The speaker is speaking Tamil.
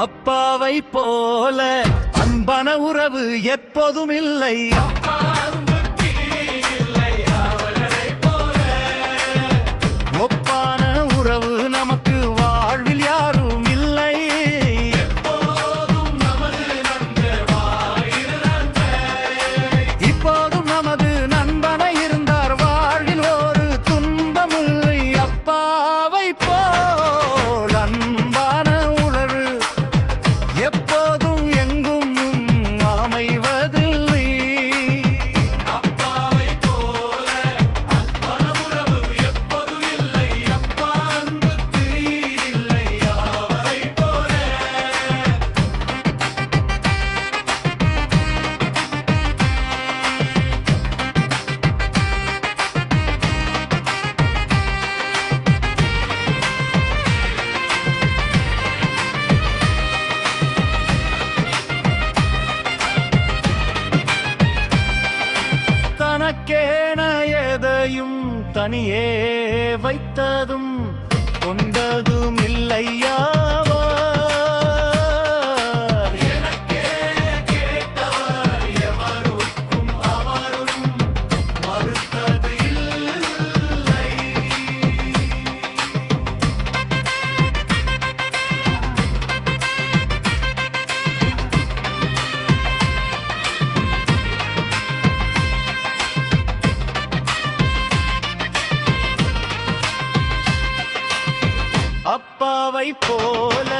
அப்பாவை போல அன்பான உறவு எப்போதும் இல்லை. ஒப்பான உறவு நமக்கு வாழ்வில் யாரும் இல்லை. இப்போதும் நமது நண்பனை இருந்தார் வாழ்வில் ஒரு துன்பம் இல்லை. அப்பாவை போல் அன்பான உறவு எப்போதும் எங்கும் அமைவதில்லை. அப்பாவை போல அன்பான உறவு எப்போதும் இல்லை. அப்பா அன்புக்கு இல்லை அவரை போல. தனக்கேன எதையும் தனியே வைத்ததும் கொண்டதும் இல்லையாவார். கேட்டவர் எவருக்கும் அவரும் மறுத்தது இல்லை. அப்பாவை போல